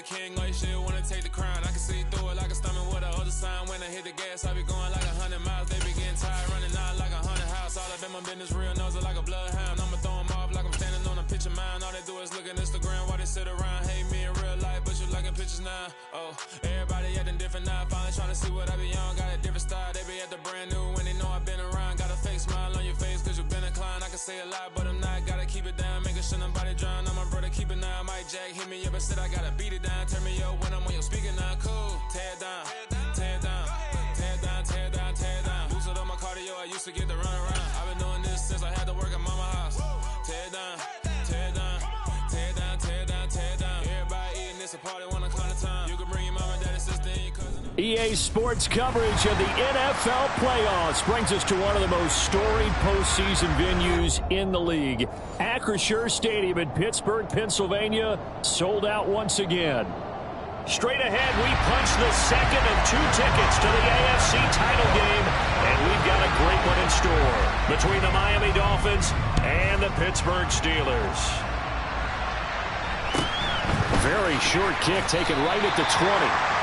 king, like shit, wanna take the crown. I can see through it like a stomach with a other sign. When I hit the gas, I be going like 100 miles. They be getting tired, running out like a 100 house. All up in my business, real nose like a bloodhound. I'ma throw them off like I'm standing on a picture mound. All they do is look at Instagram while they sit around. Hate me in real life, but you liking pictures now. Oh, everybody acting different now. Finally trying to see what I be on. Got a different style, they be at the brand new when they know I've been around. Got a fake smile on your face cause you been inclined. I can say a lot, but I'm not. Gotta keep it down, making sure nobody drown. I'm my brother, keep it now. Mike Jack hit me up and said I gotta beat it down. Turn me up when I'm on your speaker now. Cool, tear it down, tear it down, tear it down, tear it down, tear it down. Boosted up my cardio, I used to get to run around. I've been doing this since I had to work at mama house. Tear it down, tear it down, tear it down, tear it down, tear it down. Everybody eating this a party one o'clock of time. You can bring your mama, daddy, sister, and your cousin. EA Sports coverage of the NFL playoffs brings us to one of the most storied postseason venues in the league. Acrisure Stadium in Pittsburgh, Pennsylvania, sold out once again. Straight ahead, we punch the second of 2 tickets to the AFC title game, and we've got a great one in store between the Miami Dolphins and the Pittsburgh Steelers. Very short kick taken right at the 20.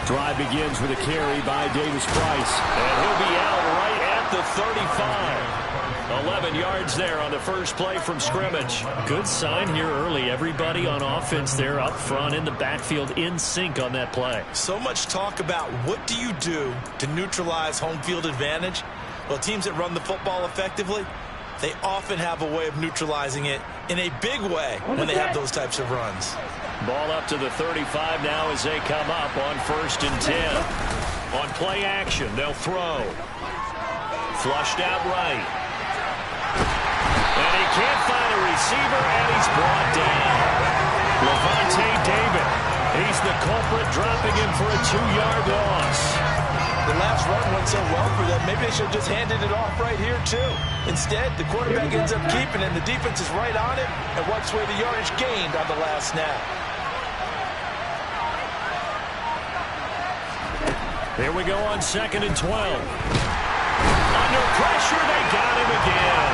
Drive begins with a carry by Davis Price. And he'll be out right at the 35. 11 yards there on the first play from scrimmage. Good sign here early. Everybody on offense there up front in the backfield in sync on that play. So much talk about what do you do to neutralize home field advantage? Well, teams that run the football effectively, they often have a way of neutralizing it in a big way when they have those types of runs. Ball up to the 35 now as they come up on 1st and 10. On play action, they'll throw. Flushed out right. And he can't find a receiver, and he's brought down. Lavonte David. He's the culprit, dropping him for a 2-yard loss. The last run went so well for them, maybe they should have just handed it off right here, too. Instead, the quarterback ends up keeping it, and the defense is right on it and wipes away the yardage gained on the last snap. Here we go on 2nd and 12. Under pressure, they got him again.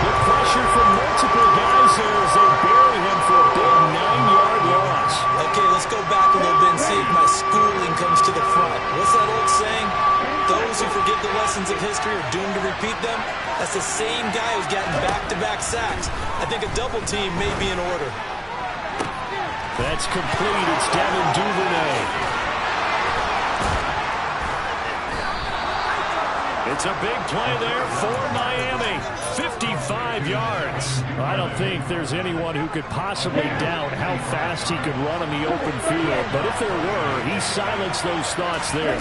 The pressure from multiple guys there as they bury him for a big 9-yard loss. Okay, let's go back a little bit and see if my schooling comes to the front. What's that old saying? Those who forget the lessons of history are doomed to repeat them. That's the same guy who's gotten back-to-back sacks. I think a double team may be in order. That's complete. It's Devin Duvernay. It's a big play there for Miami. 55 yards. I don't think there's anyone who could possibly doubt how fast he could run on the open field. But if there were, he silenced those thoughts there.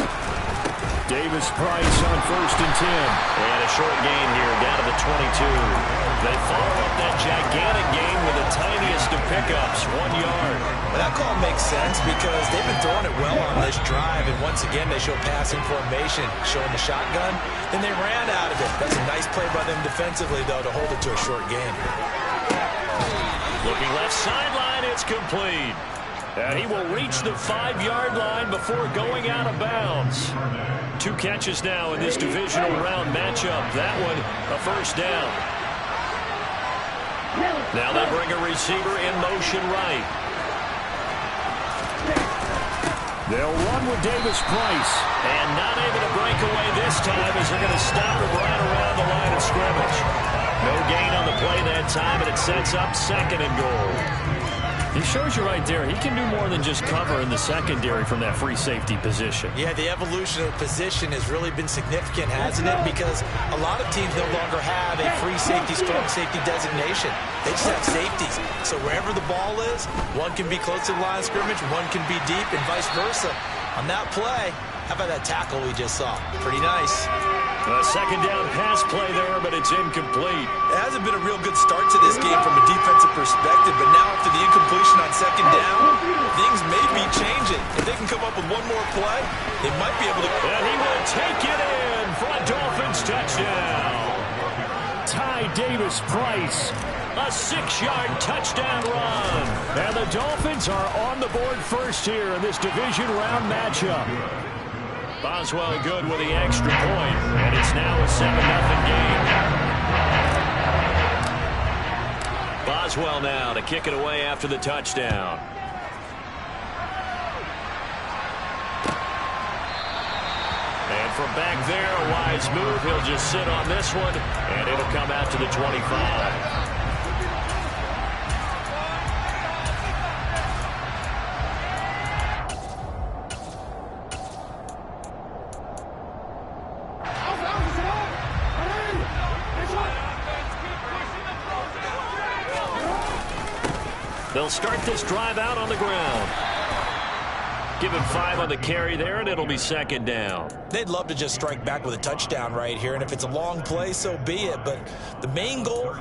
Davis Price on 1st and 10. And a short gain here down to the 22. They follow up that gigantic gain with the tiniest of pickups, 1 yard. Well, that call makes sense because they've been throwing it well on this drive, and once again they show passing formation, showing the shotgun. Then they ran out of it. That's a nice play by them defensively, though, to hold it to a short gain. Looking left sideline, it's complete. And he will reach the 5-yard line before going out of bounds. 2 catches now in this divisional round matchup. That one, a first down. Now they bring a receiver in motion right. They'll run with Davis Price. And not able to break away this time as they're going to stop him right around the line of scrimmage. No gain on the play that time, and it sets up 2nd and goal. He shows you right there, he can do more than just cover in the secondary from that free safety position. Yeah, the evolution of position has really been significant, hasn't it? Because a lot of teams no longer have a free safety, strong safety designation. They just have safeties. So wherever the ball is, one can be close to the line of scrimmage, one can be deep, and vice versa. On that play, How about that tackle we just saw? Pretty nice. A second down pass play there, but it's incomplete. It hasn't been a real good start to this game from a defensive perspective, but now after the incompletion on second down, things may be changing. If they can come up with one more play, they might be able to... And he will take it in for a Dolphins touchdown. Ty Davis-Price, a 6-yard touchdown run. And the Dolphins are on the board first here in this division round matchup. Boswell good with the extra point, and it's now a 7-0 game. Boswell now to kick it away after the touchdown. And from back there, a wise move. He'll just sit on this one, and it'll come out to the 25. They'll start this drive out on the ground. Give him 5 on the carry there, and it'll be second down. They'd love to just strike back with a touchdown right here, and if it's a long play, so be it. But the main goal,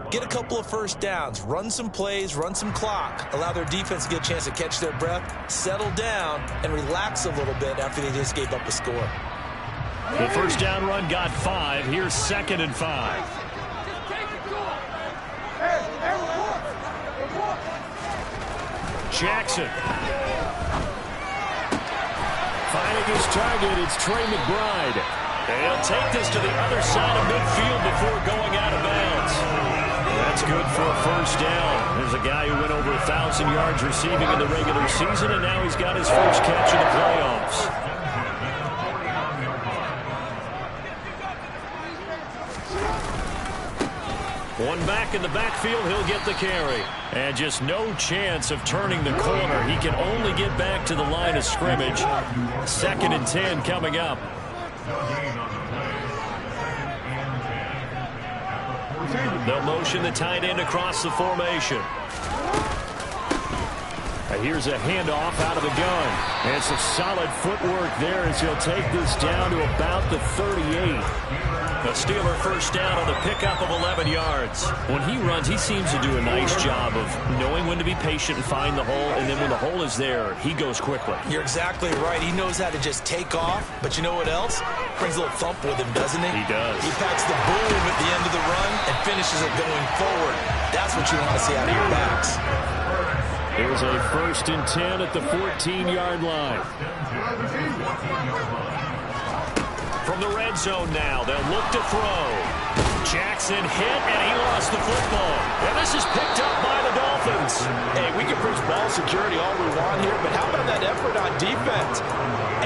get a couple of first downs, run some plays, run some clock, allow their defense to get a chance to catch their breath, settle down, and relax a little bit after they just gave up a score. The first down run got 5. Here's 2nd and 5. Jackson. Finding his target, it's Trey McBride. They'll take this to the other side of midfield before going out of bounds. That's good for a first down. There's a guy who went over 1,000 yards receiving in the regular season, and now he's got his first catch in the playoffs. One back in the backfield, he'll get the carry. And just no chance of turning the corner. He can only get back to the line of scrimmage. 2nd and 10 coming up. They'll motion the tight end across the formation. Here's a handoff out of the gun. And some solid footwork there as he'll take this down to about the 38. A Steeler first down on the pickup of 11 yards. When he runs, he seems to do a nice job of knowing when to be patient and find the hole, and then when the hole is there, he goes quickly. You're exactly right. He knows how to just take off, but you know what else? Brings a little thump with him, doesn't he? He does. He packs the boom at the end of the run and finishes it going forward. That's what you want to see out of your backs. Here's a 1st and 10 at the 14-yard line. From the red zone now, they'll look to throw. Jackson hit, and he lost the football. And this is picked up by the Dolphins. Hey, we can preach ball security all we want here, but how about that effort on defense?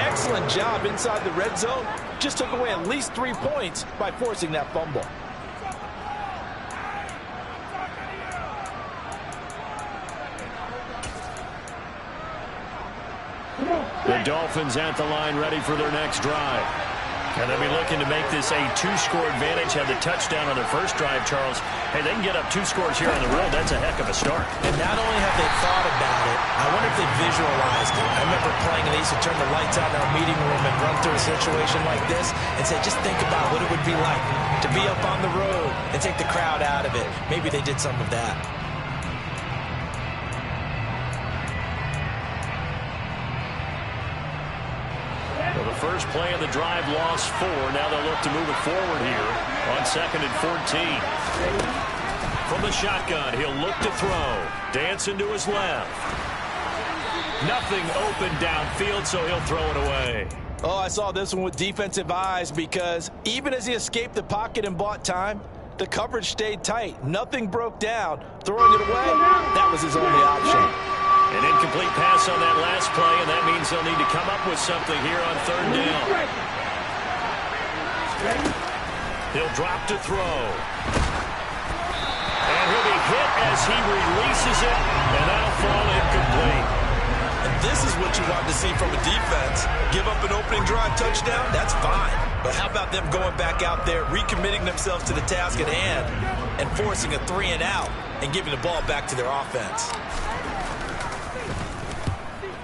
Excellent job inside the red zone. Just took away at least 3 points by forcing that fumble. The Dolphins at the line ready for their next drive. And they'll be looking to make this a 2-score advantage. Had the touchdown on their first drive, Charles. Hey, they can get up 2 scores here on the road. That's a heck of a start. And not only have they thought about it, I wonder if they visualized it. I remember playing, and they used to turn the lights out in our meeting room and run through a situation like this and say, just think about what it would be like to be up on the road and take the crowd out of it. Maybe they did some of that. First play of the drive, lost 4. Now they'll look to move it forward here on 2nd and 14. From the shotgun, he'll look to throw. Dancing to his left. Nothing open downfield, so he'll throw it away. Oh, I saw this one with defensive eyes because even as he escaped the pocket and bought time, the coverage stayed tight. Nothing broke down. Throwing it away, that was his only option. An incomplete pass on that last play, and that means they'll need to come up with something here on 3rd down. He'll drop to throw. And he'll be hit as he releases it, and that'll fall incomplete. And this is what you want to see from a defense. Give up an opening drive touchdown, that's fine. But how about them going back out there, recommitting themselves to the task at hand, and forcing a 3-and-out and giving the ball back to their offense.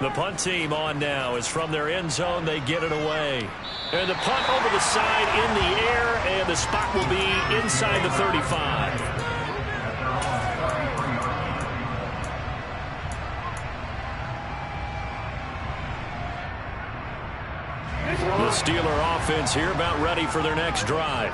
The punt team on now is from their end zone. They get it away. And the punt over the side in the air, and the spot will be inside the 35. The Steeler offense here about ready for their next drive.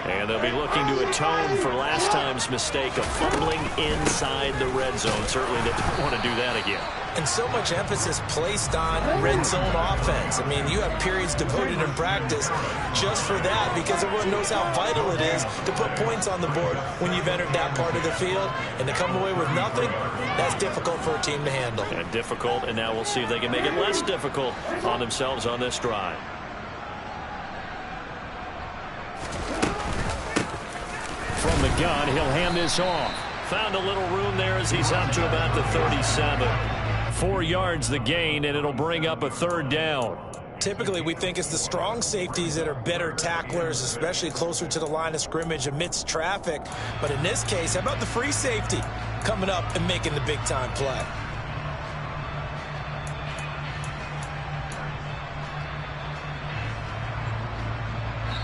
And they'll be looking to atone for last time's mistake of fumbling inside the red zone. Certainly they don't want to do that again. And so much emphasis placed on red zone offense. I mean, you have periods devoted in practice just for that because everyone knows how vital it is to put points on the board when you've entered that part of the field. And to come away with nothing, that's difficult for a team to handle. And difficult, and now we'll see if they can make it less difficult on themselves on this drive. From the gun, he'll hand this off. Found a little room there as he's up to about the 37. 4 yards the gain, and it'll bring up a third down. Typically, we think it's the strong safeties that are better tacklers, especially closer to the line of scrimmage amidst traffic. But in this case, how about the free safety coming up and making the big-time play?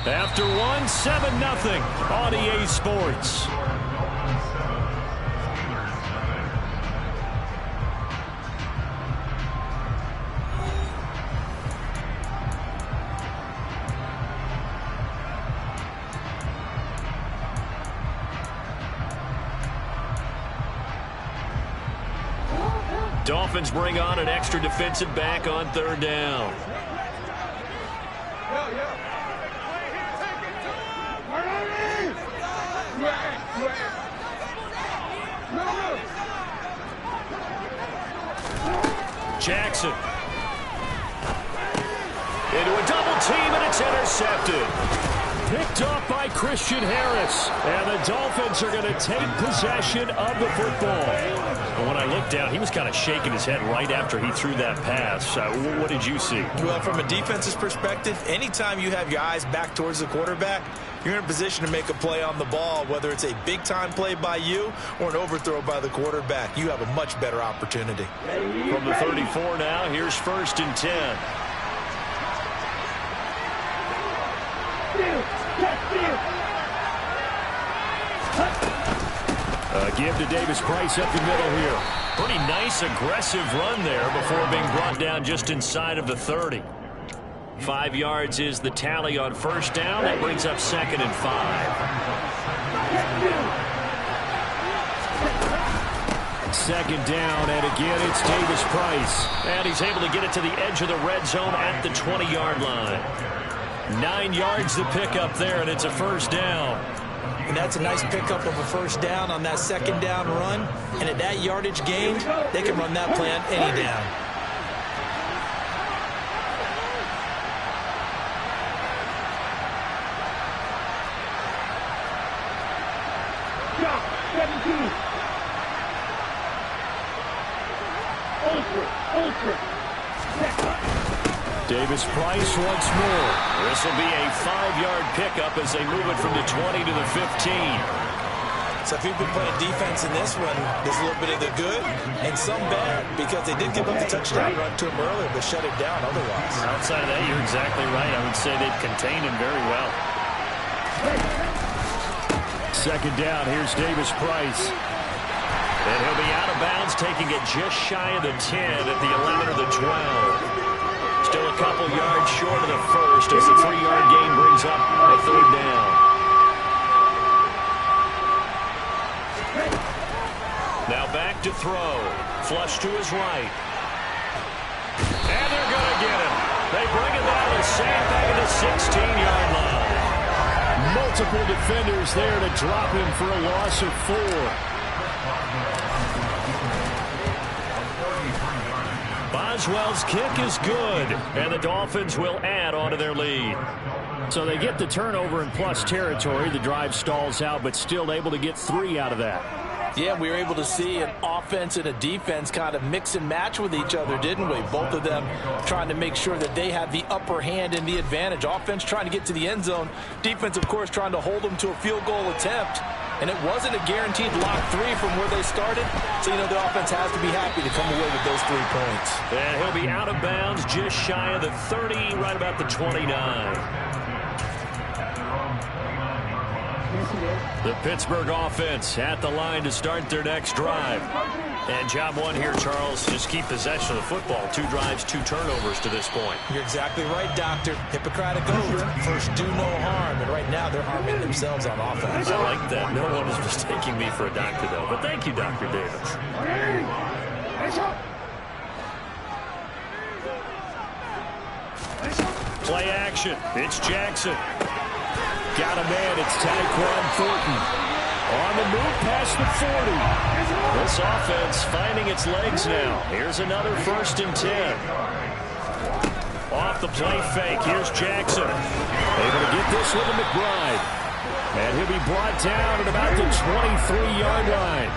After one, 7-0 on EA Sports. Dolphins bring on an extra defensive back on third down. Jackson. Into a double team, and it's intercepted. Picked off by Christian Harris. And the Dolphins are going to take possession of the football. And when I looked down, he was kind of shaking his head right after he threw that pass. What did you see? Well, from a defense's perspective, anytime you have your eyes back towards the quarterback, you're in a position to make a play on the ball, whether it's a big-time play by you or an overthrow by the quarterback. You have a much better opportunity. From the 34 now, here's 1st and 10. Give to Davis Price up the middle here. Pretty nice, aggressive run there before being brought down just inside of the 30. 5 yards is the tally on first down. That brings up 2nd and 5. 2nd down, and again it's Davis Price. And he's able to get it to the edge of the red zone at the 20-yard line. 9 yards to pick up there, and it's a first down. And that's a nice pickup of a first down on that 2nd down run. And at that yardage gained, they can run that play on any down. Davis Price once more. This will be a 5-yard pickup as they move it from the 20 to the 15. So if you've been playing defense in this one, there's a little bit of the good and some bad because they did give up the touchdown run to him earlier but shut it down otherwise. Outside of that, you're exactly right. I would say they've contained him very well. 2nd down, here's Davis Price. And he'll be out of bounds, taking it just shy of the 10 at the 11 or the 12. Still a couple yards short of the first as the 3-yard gain brings up a 3rd down. Now back to throw. Flush to his right. And they're going to get him. They bring it down and sandbag at the 16-yard line. Multiple defenders there to drop him for a loss of 4. Boswell's kick is good, and the Dolphins will add on to their lead. So they get the turnover in plus territory. The drive stalls out, but still able to get 3 out of that. Yeah, we were able to see an offense and a defense kind of mix and match with each other, didn't we? Both of them trying to make sure that they have the upper hand and the advantage. Offense trying to get to the end zone. Defense, of course, trying to hold them to a field goal attempt. And it wasn't a guaranteed lock 3 from where they started. So, the offense has to be happy to come away with those 3 points. And he'll be out of bounds just shy of the 30, right about the 29. The Pittsburgh offense at the line to start their next drive. And job one here, Charles, just keep possession of the football. 2 drives, 2 turnovers to this point. You're exactly right, Doctor. Hippocratic oath. First, do no harm. And right now, they're harming themselves on offense. I like that. No one is mistaking me for a doctor, though. But thank you, Dr. Davis. Play action. It's Jackson. Got a man. It's Tyquan Thornton. On the move past the 40. This offense finding its legs now. Here's another 1st and 10. Off the play fake. Here's Jackson. Able to get this with a McBride. And he'll be brought down at about the 23-yard line.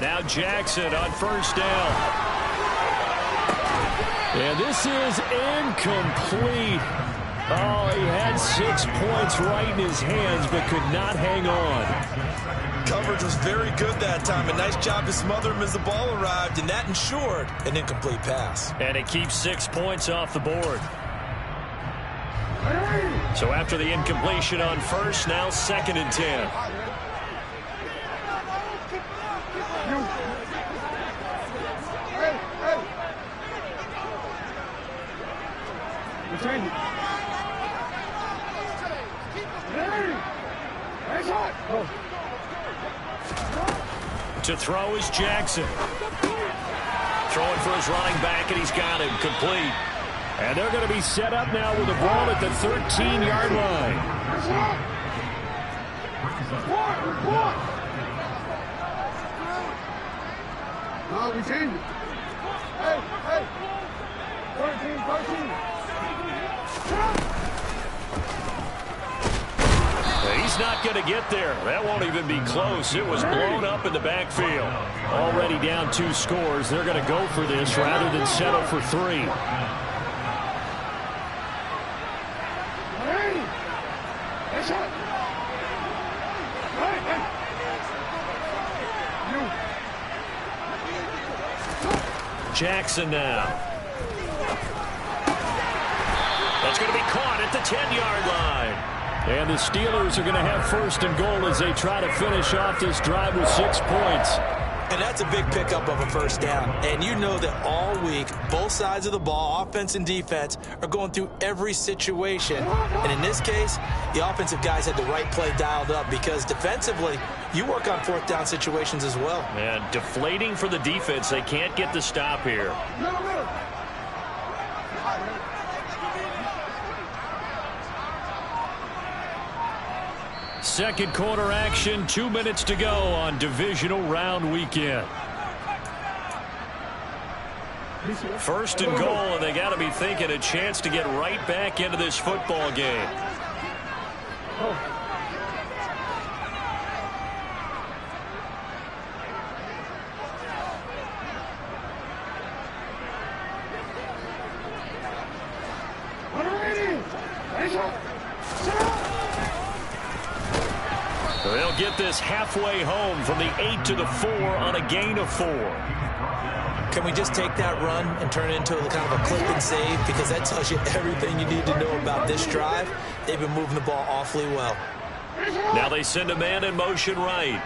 Now Jackson on 1st down. And this is incomplete. Oh, he had 6 points right in his hands, but could not hang on. Coverage was very good that time. A nice job to smother him as the ball arrived, and that ensured an incomplete pass. And it keeps 6 points off the board. So after the incompletion on 1st, now 2nd and 10. To throw is Jackson. Throwing for his running back, and he's got him complete. And they're going to be set up now with the ball at the 13-yard line. No, we change it. Hey. 13. He's not going to get there. That won't even be close. It was blown up in the backfield. Already down 2 scores. They're going to go for this rather than settle for 3. Jackson now. That's going to be caught at the 10-yard line. And the Steelers are going to have 1st and goal as they try to finish off this drive with 6 points. And that's a big pickup of a 1st down. And you know that all week, both sides of the ball, offense and defense, are going through every situation. And in this case, the offensive guys had the right play dialed up because defensively, you work on 4th down situations as well. And deflating for the defense. They can't get the stop here. Second quarter action, 2 minutes to go on divisional round weekend. 1st and goal, and they got to be thinking a chance to get right back into this football game. They'll get this halfway home from the 8 to the 4 on a gain of 4. Can we just take that run and turn it into a kind of a clip and save? Because that tells you everything you need to know about this drive. They've been moving the ball awfully well. Now they send a man in motion right.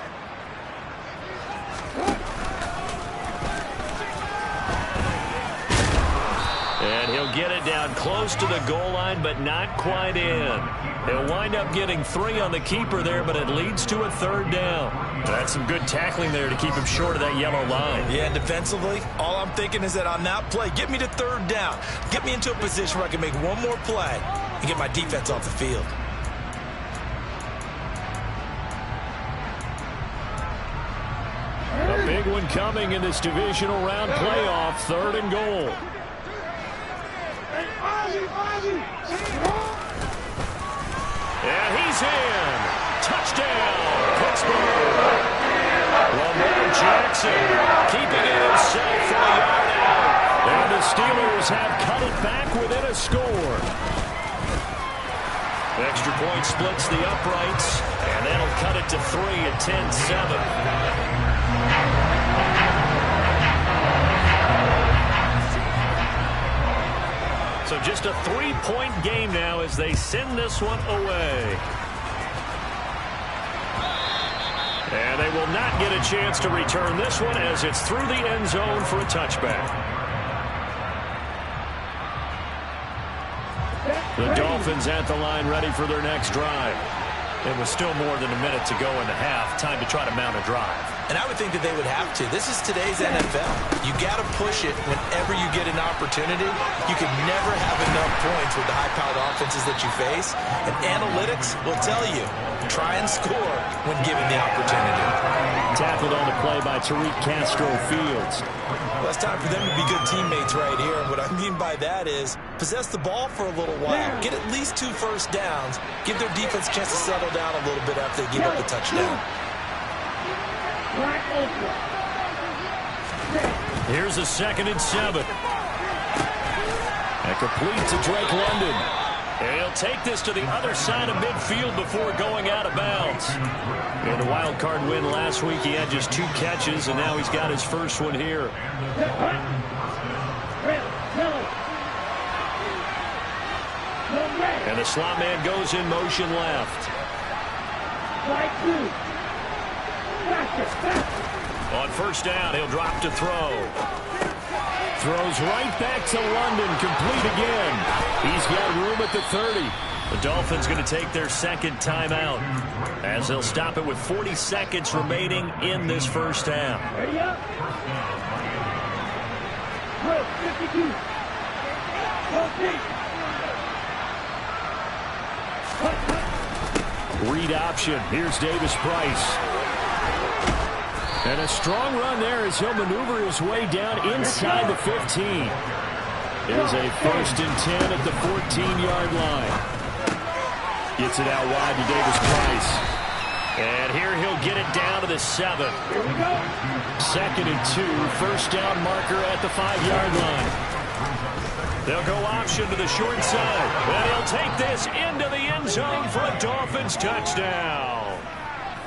And he'll get it down close to the goal line, but not quite in. He'll wind up getting 3 on the keeper there, but it leads to a 3rd down. That's some good tackling there to keep him short of that yellow line. Yeah, and defensively, all I'm thinking is that on that play, get me to 3rd down. Get me into a position where I can make one more play and get my defense off the field. Big one coming in this divisional round playoff. 3rd and goal. And he's in. Touchdown, Pittsburgh. Lamar Jackson keeping it himself for a yard out. And the Steelers have cut it back within a score. Extra point splits the uprights, and that'll cut it to 3 at 10-7. So just a 3-point game now as they send this one away. And they will not get a chance to return this one as it's through the end zone for a touchback. The Dolphins at the line ready for their next drive. It was still more than a minute to go in the half. Time to try to mount a drive. And I would think that they would have to. This is today's NFL. You got to push it whenever you get an opportunity. You can never have enough points with the high-powered offenses that you face. And analytics will tell you, try and score when given the opportunity. Tackled on the play by Tariq Castro-Fields. Well, it's time for them to be good teammates right here. And what I mean by that is possess the ball for a little while. Get at least 2 first downs. Give their defense a chance to settle down a little bit after they give up the touchdown. Here's a 2nd and 7. And complete to Drake London. And he'll take this to the other side of midfield before going out of bounds. In a wild card win last week, he had just 2 catches, and now he's got his first one here. And the slot man goes in motion left. On first down, he'll drop to throw. Throws right back to London, complete again. He's got room at the 30. The Dolphins going to take their 2nd timeout as they'll stop it with 40 seconds remaining in this first half. Ready up. 52. Read option. Here's Davis Price. And a strong run there as he'll maneuver his way down inside the 15. It is a 1st and 10 at the 14-yard line. Gets it out wide to Davis Price. And here he'll get it down to the 7. 2nd and 2. First down marker at the 5-yard line. They'll go option to the short side. And he'll take this into the end zone for a Dolphins touchdown.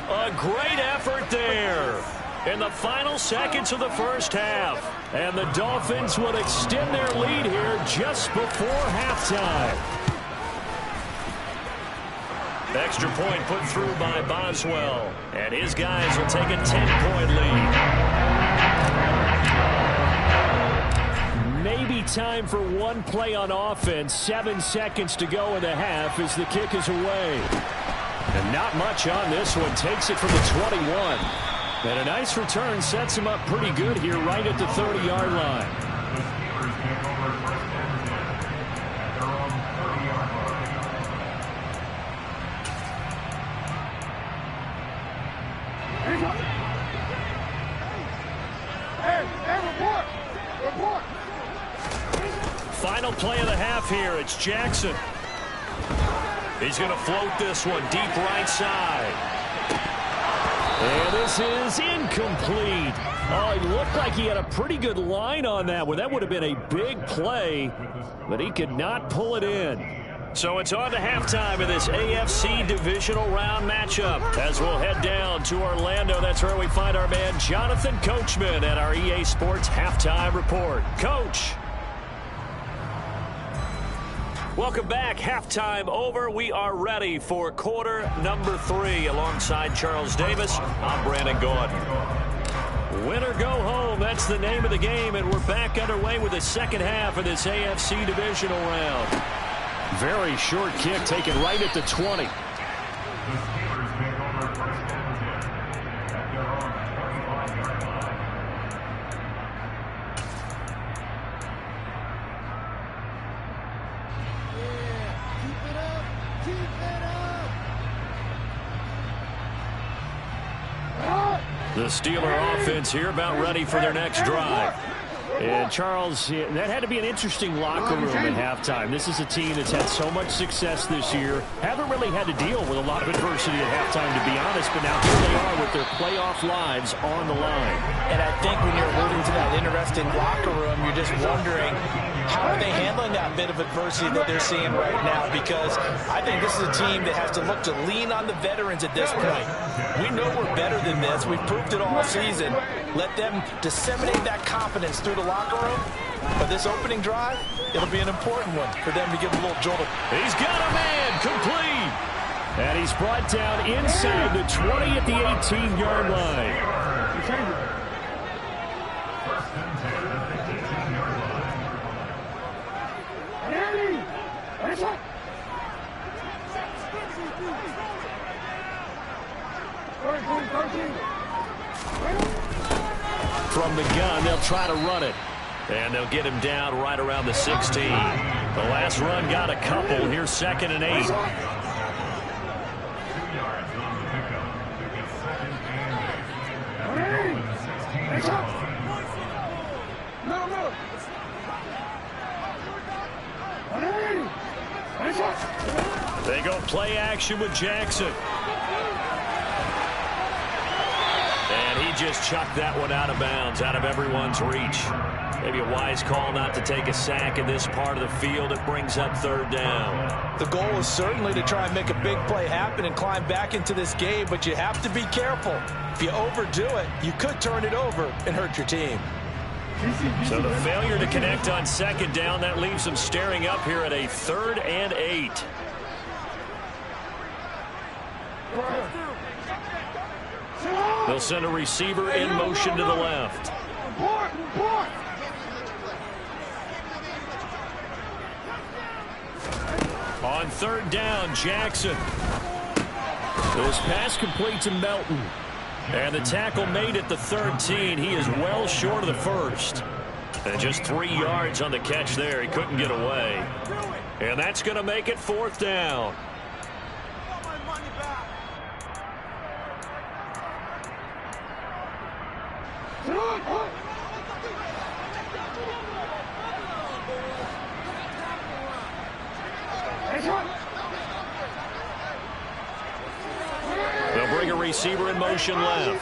A great effort there in the final seconds of the first half. And the Dolphins would extend their lead here just before halftime. Extra point put through by Boswell. And his guys will take a 10-point lead. Maybe time for one play on offense. 7 seconds to go in the half as the kick is away. And not much on this one. Takes it from the 21. And a nice return sets him up pretty good here right at the 30-yard line. Report. Final play of the half here. It's Jackson. He's going to float this one deep right side. And this is incomplete. Oh, he looked like he had a pretty good line on that one. That would have been a big play, but he could not pull it in. So it's on to halftime of this AFC divisional round matchup as we'll head down to Orlando. That's where we find our man Jonathan Coachman at our EA Sports Halftime Report. Coach. Welcome back. Halftime over. We are ready for quarter number 3 alongside Charles Davis. I'm Brandon Gordon. Win or go home. That's the name of the game, and we're back underway with the second half of this AFC divisional round. Very short kick taken right at the 20. The Steeler offense here about ready for their next drive. And, Charles, that had to be an interesting locker room at halftime. This is a team that's had so much success this year. Haven't really had to deal with a lot of adversity at halftime, to be honest. But now here they are with their playoff lives on the line. And I think when you're alluding to that interesting locker room, you're just wondering, how are they handling that bit of adversity that they're seeing right now? Because I think this is a team that has to look to lean on the veterans at this point. We know we're better than this. We've proved it all season. Let them disseminate that confidence through the locker room. But this opening drive, it'll be an important one for them to give a little jolt. He's got a man complete. And he's brought down inside the 20 at the 18-yard line. From the gun, they'll try to run it. And they'll get him down right around the 16. The last run got a couple. Here's 2nd and 8. They go play action with Jackson. And he just chucked that one out of bounds, out of everyone's reach. Maybe a wise call not to take a sack in this part of the field. It brings up 3rd down. The goal is certainly to try and make a big play happen and climb back into this game, but you have to be careful. If you overdo it, you could turn it over and hurt your team. So the failure to connect on 2nd down, that leaves them staring up here at a 3rd and 8. They'll send a receiver in motion to the left. On 3rd down, Jackson. This pass complete to Melton. And the tackle made at the 13. He is well short of the 1st. And just 3 yards on the catch there. He couldn't get away. And that's going to make it 4th down. They'll bring a receiver in motion left.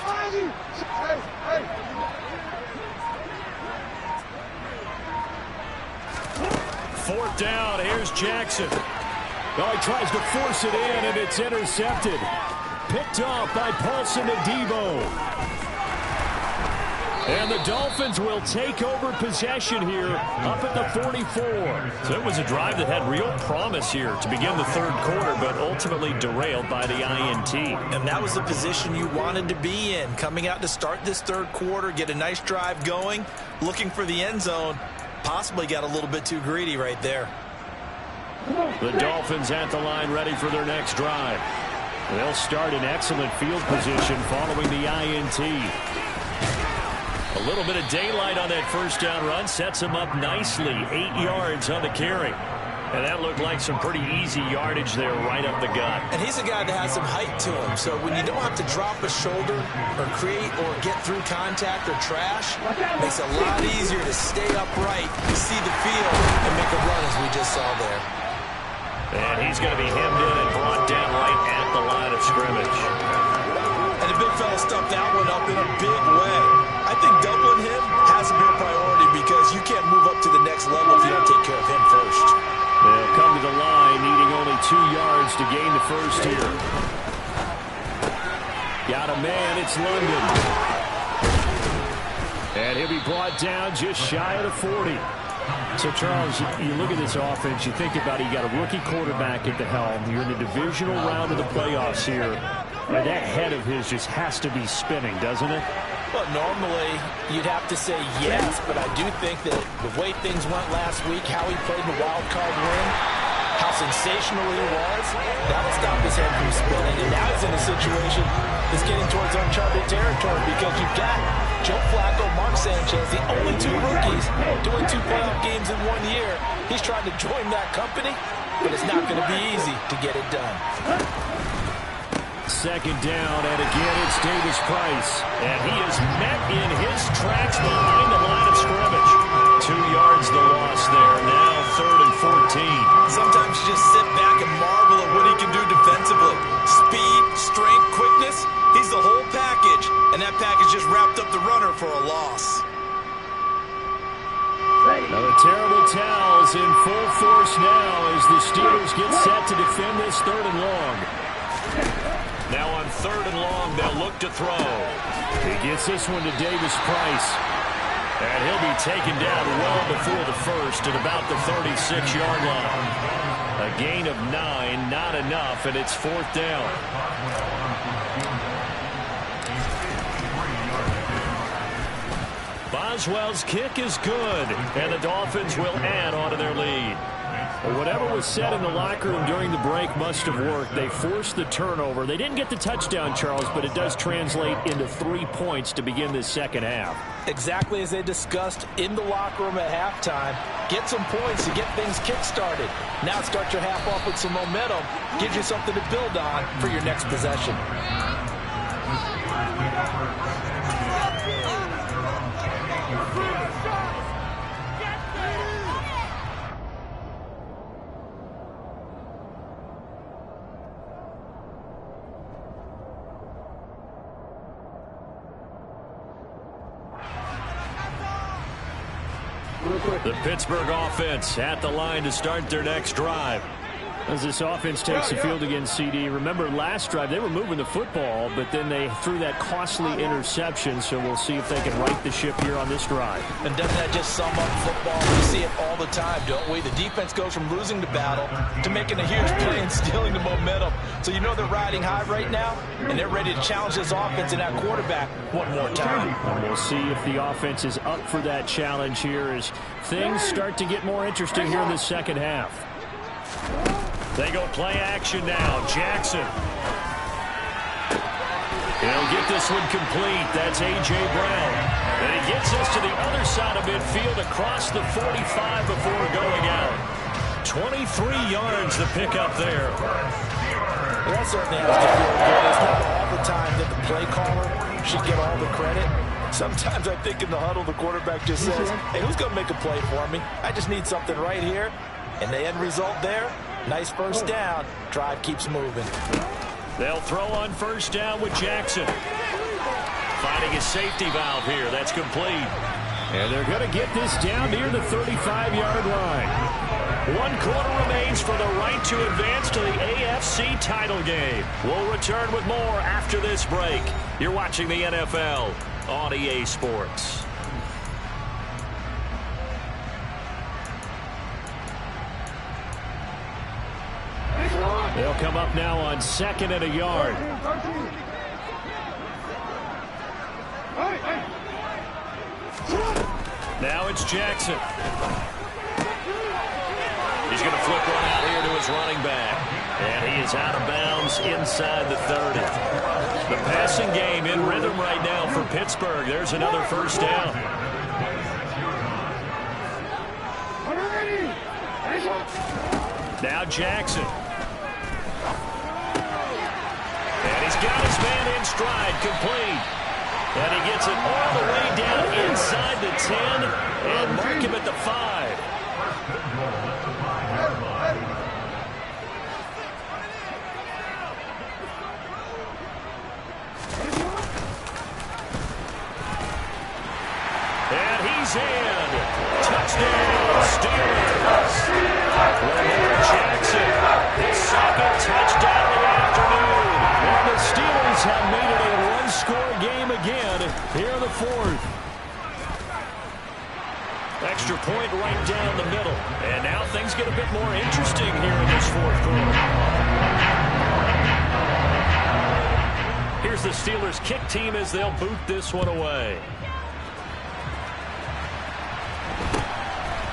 4th down. Here's Jackson. Well, he tries to force it in, and it's intercepted. Picked off by Paulson Adebo. And the Dolphins will take over possession here up at the 44. So it was a drive that had real promise here to begin the 3rd quarter, but ultimately derailed by the INT. And that was the position you wanted to be in. Coming out to start this 3rd quarter, get a nice drive going, looking for the end zone. Possibly got a little bit too greedy right there. The Dolphins at the line ready for their next drive. They'll start in excellent field position following the INT. A little bit of daylight on that 1st down run sets him up nicely. 8 yards on the carry. And that looked like some pretty easy yardage there right up the gut. And he's a guy that has some height to him. So when you don't have to drop a shoulder or create or get through contact or trash, it makes it a lot easier to stay upright, to see the field, and make a run as we just saw there. And he's going to be hemmed in and brought down right at the line of scrimmage. And the big fella stuffed that one up in a big way. I think doubling him has to be a priority because you can't move up to the next level if you don't take care of him first. They'll come to the line needing only 2 yards to gain the 1st here. Got a man, it's London. And he'll be brought down just shy of the 40. So, Charles, you look at this offense, you think about it, you got a rookie quarterback at the helm. You're in the divisional round of the playoffs here. And that head of his just has to be spinning, doesn't it? Well, normally you'd have to say yes, but I do think that the way things went last week, how he played the wild card win, how sensational he was, that'll stop his head from spinning. And now he's in a situation that's getting towards uncharted territory because you've got Joe Flacco, Mark Sanchez, the only 2 rookies doing 2 playoff games in 1 year. He's trying to join that company, but it's not going to be easy to get it done. second down, and again it's Davis Price. And he is met in his tracks behind the line of scrimmage. 2 yards the loss there. Now 3rd and 14. Sometimes you just sit back and marvel at what he can do defensively. Speed, strength, quickness, he's the whole package. And that package just wrapped up the runner for a loss. Now the terrible towels in full force now as the Steelers get set to defend this 3rd and long. Now on 3rd and long, they'll look to throw. He gets this one to Davis Price. And he'll be taken down well before the first at about the 36-yard line. A gain of 9, not enough, and it's 4th down. Boswell's kick is good, and the Dolphins will add on to their lead. Whatever was said in the locker room during the break must have worked. They forced the turnover. They didn't get the touchdown, Charles, but it does translate into 3 points to begin this second half. Exactly as they discussed in the locker room at halftime. Get some points to get things kick-started. Now start your half off with some momentum. Gives you something to build on for your next possession. The Pittsburgh offense at the line to start their next drive. As this offense takes the field against CD, remember last drive they were moving the football, but then they threw that costly interception, so we'll see if they can right the ship here on this drive. And doesn't that just sum up football? We see it all the time, don't we? The defense goes from losing the battle to making a huge play and stealing the momentum. So you know they're riding high right now, and they're ready to challenge this offense and that quarterback one more time. And we'll see if the offense is up for that challenge here as things start to get more interesting here in the second half. They go play action now. Jackson. He'll get this one complete. That's A.J. Brown. And he gets us to the other side of midfield across the 45 before going out. 23 yards to pick up there. That certainly has to feel good. It's not all the time that the play caller should get all the credit. Sometimes I think in the huddle, the quarterback just says, hey, who's going to make a play for me? I just need something right here. And the end result there, nice first down. Drive keeps moving. They'll throw on first down with Jackson. Finding a safety valve here. That's complete. And they're going to get this down near the 35-yard line. 1 quarter remains for the right to advance to the AFC title game. We'll return with more after this break. You're watching the NFL on EA Sports. They'll come up now on 2nd and a yard. Now it's Jackson. He's going to flip one out here to his running back. And he is out of bounds inside the 30. The passing game in rhythm right now for Pittsburgh. There's another first down. Now Jackson. And he's got his man in stride, complete. And he gets it all the way down inside the 10 and mark him at the 5. And he's in. Touchdown, Steelers. Lamar Jackson, his 2nd touchdown of the afternoon. And the Steelers have made it a one-score game again here in the 4th. Extra point right down the middle. And now things get a bit more interesting here in this 4th quarter. Here's the Steelers kick team as they'll boot this one away.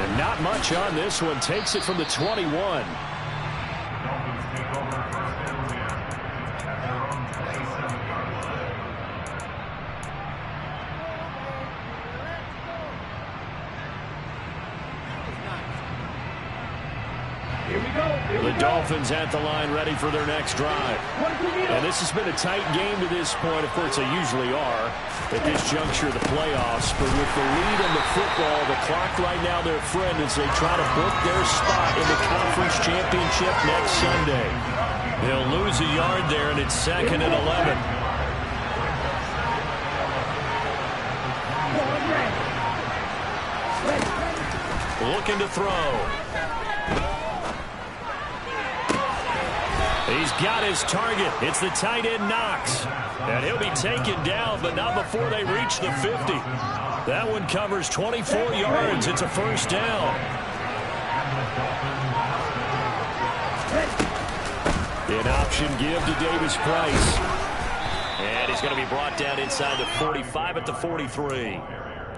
And not much on this one. Takes it from the 21. The Dolphins at the line, ready for their next drive. And this has been a tight game to this point. Of course, they usually are at this juncture of the playoffs. But with the lead in the football, the clock right now their friend as they try to book their spot in the conference championship next Sunday. They'll lose a yard there, and it's 2nd and 11. Looking to throw. He's got his target. It's the tight end Knox. And he'll be taken down, but not before they reach the 50. That one covers 24 yards. It's a first down. An option give to Davis Price. And he's going to be brought down inside the 45 at the 43.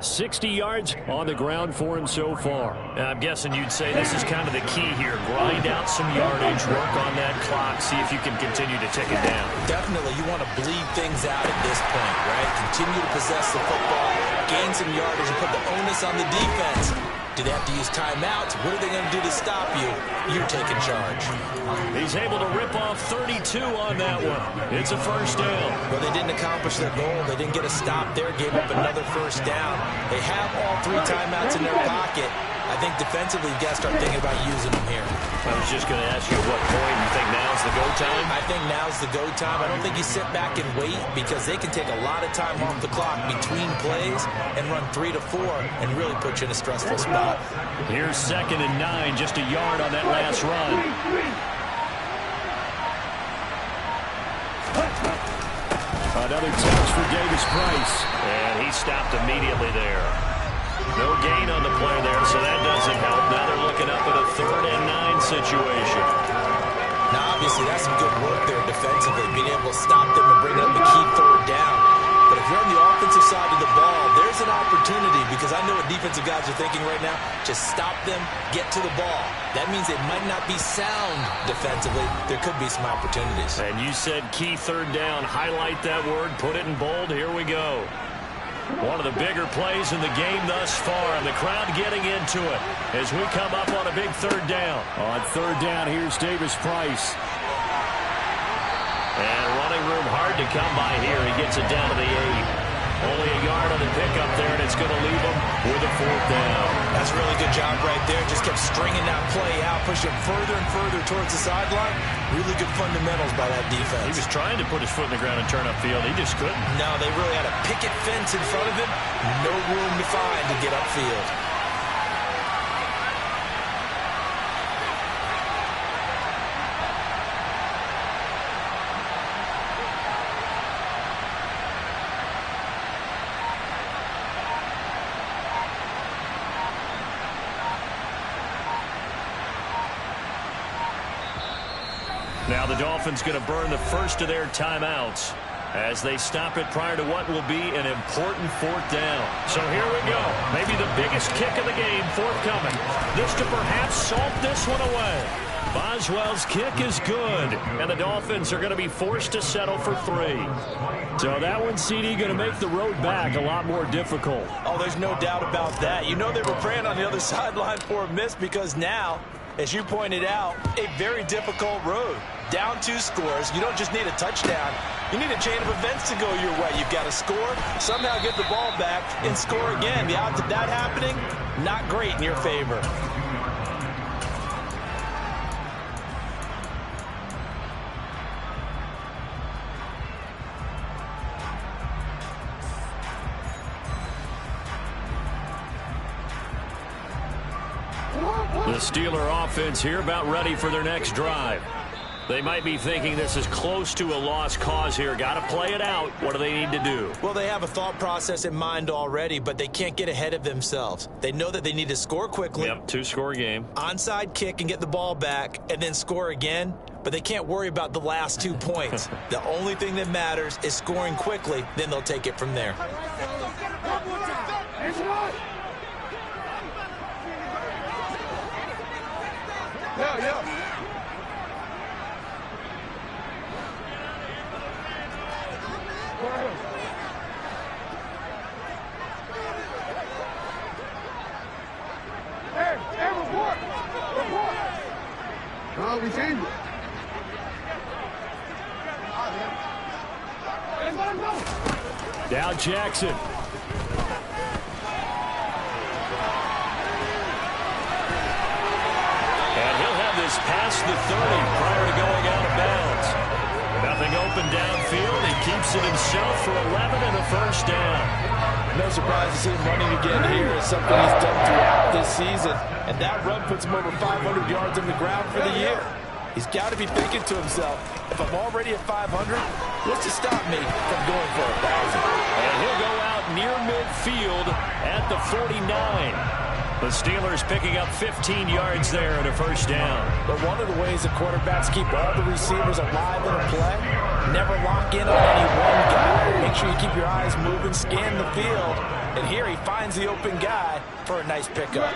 60 yards on the ground for him so far. I'm guessing you'd say this is kind of the key here. Grind out some yardage, work on that clock, see if you can continue to tick it down. Definitely, you want to bleed things out at this point, right? Continue to possess the football, gain some yardage, and put the onus on the defense. Do they have to use timeouts? What are they going to do to stop you? You're taking charge. He's able to rip off 32 on that one. It's a first down. Well, they didn't accomplish their goal. They didn't get a stop there, gave up another first down. They have all 3 timeouts in their pocket. I think defensively, you've got to start thinking about using them here. I was just going to ask you at what point you think now's the go time? I think now's the go time. I don't think you sit back and wait because they can take a lot of time off the clock between plays and run 3 to 4 and really put you in a stressful spot. Here's 2nd and 9, just a yard on that last run. Another touch for Davis Price. And he stopped immediately there. No gain on the play there, so that doesn't help. Now they're looking up at a 3rd and 9 situation. Now, obviously, that's some good work there defensively, being able to stop them and bring up the key 3rd down. But if you're on the offensive side of the ball, there's an opportunity because I know what defensive guys are thinking right now. Just stop them, get to the ball. That means they might not be sound defensively. There could be some opportunities. And you said key 3rd down. Highlight that word. Put it in bold. Here we go. One of the bigger plays in the game thus far, and the crowd getting into it as we come up on a big 3rd down. On 3rd down, here's Davis Price. And running room hard to come by here. He gets it down to the 8. Only a yard on the pickup there, and it's going to leave him with a 4th down. That's a really good job right there. Just kept stringing that play out, pushing him further and further towards the sideline. Really good fundamentals by that defense. He was trying to put his foot in the ground and turn upfield. He just couldn't. No, they really had a picket fence in front of him. No room to find to get upfield. Now the Dolphins going to burn the first of their timeouts as they stop it prior to what will be an important 4th down. So here we go. Maybe the biggest kick of the game forthcoming. This to perhaps salt this one away. Boswell's kick is good, and the Dolphins are going to be forced to settle for 3. So that one, CD, going to make the road back a lot more difficult. Oh, there's no doubt about that. You know they were praying on the other sideline for a miss because now, as you pointed out, a very difficult road. Down 2 scores. You don't just need a touchdown. You need a chain of events to go your way. You've got to score, somehow get the ball back, and score again. The odds of that happening, not great in your favor. The Steeler offense here about ready for their next drive. They might be thinking this is close to a lost cause here. Got to play it out. What do they need to do? Well, they have a thought process in mind already, but they can't get ahead of themselves. They know that they need to score quickly. Yep, 2-score game. Onside kick and get the ball back and then score again, but they can't worry about the last 2 points. The only thing that matters is scoring quickly, then they'll take it from there. Yeah. Hey, report! We changed Now Jackson. And he'll have this past the 30 prior to going out of bounds. Nothing open downfield. He keeps it himself for 11 and a first down. No surprise to see him running again here. It's something he's done throughout this season. And that run puts him over 500 yards on the ground for the year. He's got to be thinking to himself, if I'm already at 500, what's to stop me from going for 1,000? And he'll go out near midfield at the 49. The Steelers picking up 15 yards there and a first down. But one of the ways the quarterbacks keep all the receivers alive in a play, never lock in on any one guy. Make sure you keep your eyes moving, scan the field. And here he finds the open guy for a nice pickup.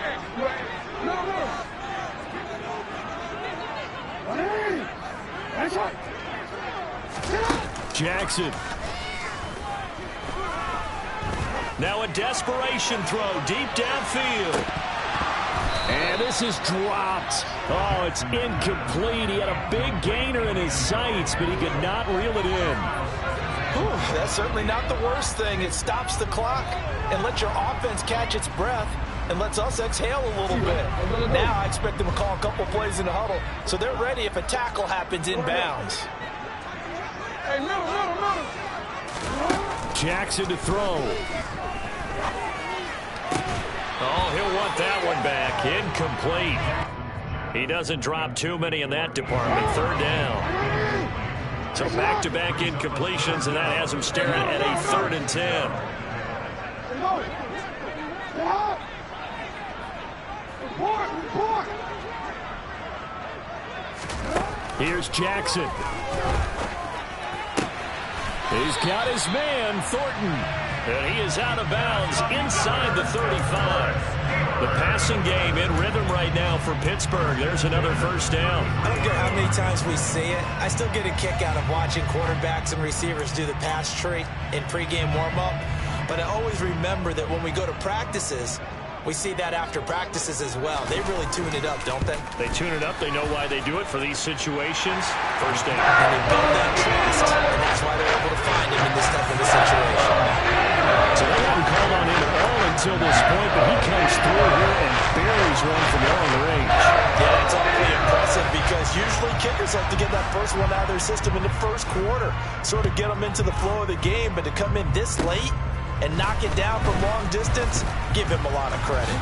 Jackson. Now a desperation throw deep downfield. And this is dropped. Oh, it's incomplete. He had a big gainer in his sights, but he could not reel it in. Whew, that's certainly not the worst thing. It stops the clock and lets your offense catch its breath and lets us exhale a little bit. Now I expect them to call a couple plays in the huddle so they're ready if a tackle happens inbounds. Jackson to throw. Oh, he'll want that one back. Incomplete. He doesn't drop too many in that department. Third down. So back-to-back incompletions, and that has him staring at a 3rd and 10. Here's Jackson. He's got his man, Thornton. And he is out of bounds inside the 35. The passing game in rhythm right now for Pittsburgh. There's another first down. I don't care how many times we see it. I still get a kick out of watching quarterbacks and receivers do the pass tree in pregame warm-up. But I always remember that when we go to practices, we see that after practices as well. They really tune it up, don't they? They tune it up. They know why they do it for these situations. First down. And they build that trust, and that's why they're able to find him in this type of a situation. So they haven't called on him at all until this point, but he comes through here and buries one from long range. Yeah, it's awfully impressive because usually kickers like to get that first one out of their system in the first quarter, sort of get them into the flow of the game, but to come in this late and knock it down from long distance, give him a lot of credit.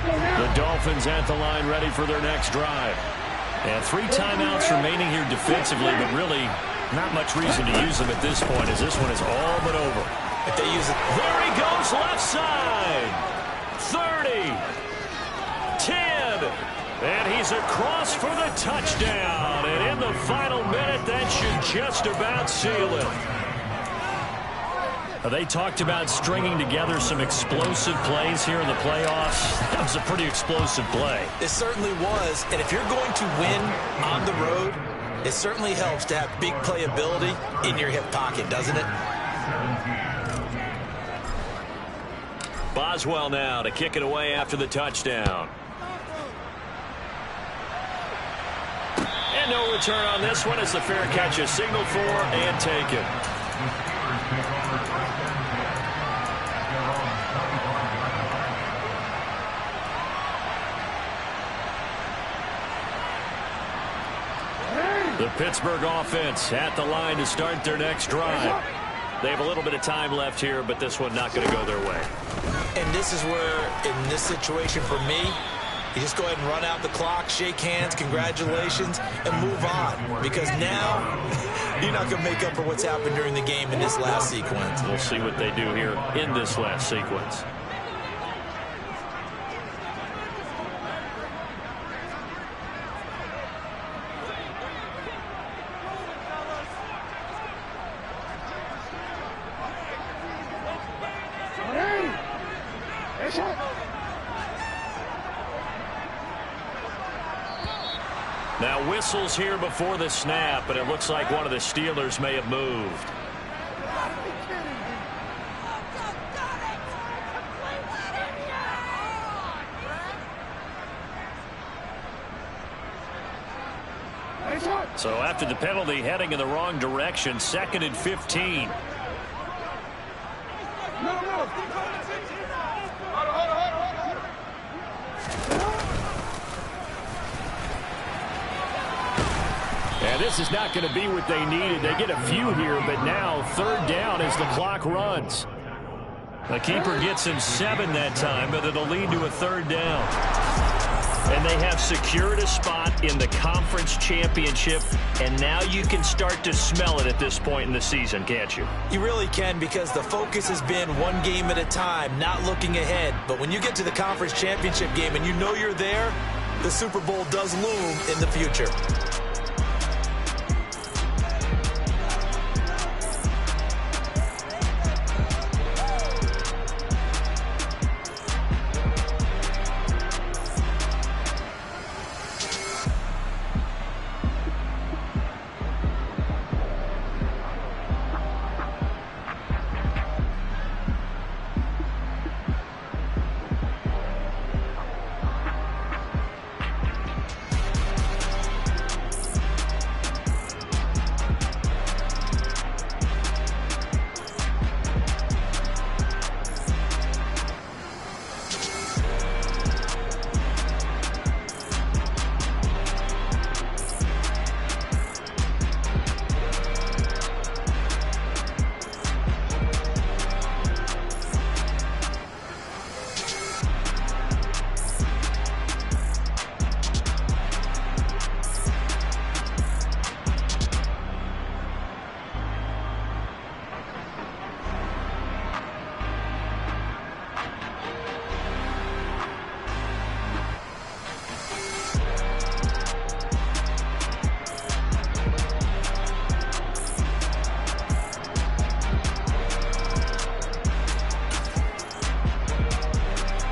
The Dolphins at the line ready for their next drive. And 3 timeouts remaining here defensively, but really not much reason to use them at this point as this one is all but over. If they use it. There he goes, left side. 30. 10. And he's across for the touchdown. And in the final minute, that should just about seal it. They talked about stringing together some explosive plays here in the playoffs. That was a pretty explosive play. It certainly was. And if you're going to win on the road, it certainly helps to have big playability in your hip pocket, doesn't it? Boswell now to kick it away after the touchdown. And no return on this one as the fair catch is signaled for and taken. The Pittsburgh offense at the line to start their next drive. They have a little bit of time left here, but this one not going to go their way. And this is where, in this situation for me, you just go ahead and run out the clock, shake hands, congratulations, and move on. Because now, you're not going to make up for what's happened during the game in this last sequence. We'll see what they do here in this last sequence. Now whistles here before the snap, and it looks like one of the Steelers may have moved. So after the penalty, heading in the wrong direction, 2nd and 15. And this is not going to be what they needed. They get a few here, but now 3rd down as the clock runs. The keeper gets him 7 that time, but it'll lead to a 3rd down. And they have secured a spot in the conference championship, and now you can start to smell it at this point in the season, can't you? You really can, because the focus has been one game at a time, not looking ahead. But when you get to the conference championship game and you know you're there, the Super Bowl does loom in the future.